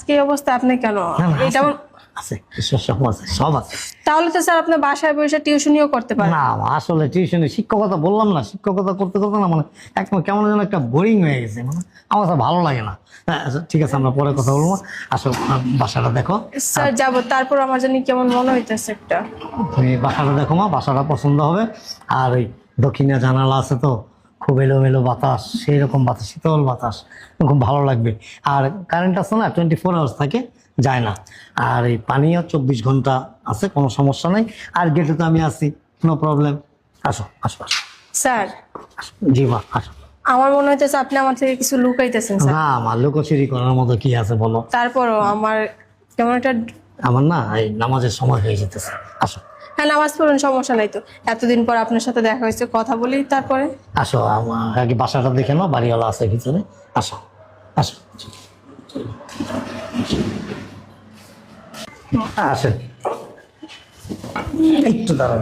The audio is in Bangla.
আজকে এই অবস্থা আপনি কেন এটা আছে সব আছে সব আছে। তাহলে তো স্যার আপনি বাসায় বসে টিউশনিও করতে পারেন। না আসলে টিউশনে শিক্ষকতা বললাম না, শিক্ষকতা করতে করতে না মানে একদম কেমন যেন একটা বোরিং হয়ে গেছে, মানে আমার তো ভালো লাগে না। হ্যাঁ, আচ্ছা, ঠিক আছে আমরা পরে কথা বলবো। আসলে বাসাটা দেখো। স্যার যাব, তারপর আমার জানি কেমন মনে হইতেছে একটা। তুমি বাসাটা দেখো মা, বাসাটা পছন্দ হবে। আর ওই দক্ষিণে জানালা আছে তো, খুব এলোমেলো বাতাস, সেই রকম বাতাস, শীতল বাতাস, খুব ভালো লাগবে। আর কারেন্ট আছে না, 24 আওয়ার্স থাকে, যায় না। আর এই পানিও 24 ঘন্টা আছে, কোনো সমস্যা নেই। আর গেটে তো আমি আছি, নো প্রবলেম। আসো আসো আসো স্যার আসো। জি মা আসো। আমার মনে হইতেছে আপনি আমার থেকে কিছু লুকাইতেছেন স্যার। না মা, লুকোচুরি করার মতো কি আছে বলো। তারপরও আমার কেমন একটা। আমার না এই নামাজের সময় হয়ে যেতেছে, আসো হ্যাঁ নামাজ পড়ুন, সমস্যা নাই তো। এতদিন পর আপনার সাথে দেখা হয়েছে, কথা বলি তারপরে। আসো। আমার আগে বাসাটা দেখে নাও, বাড়িওয়ালা আছে ভিতরে। আসো আসো আসেন, একটু দাঁড়ান।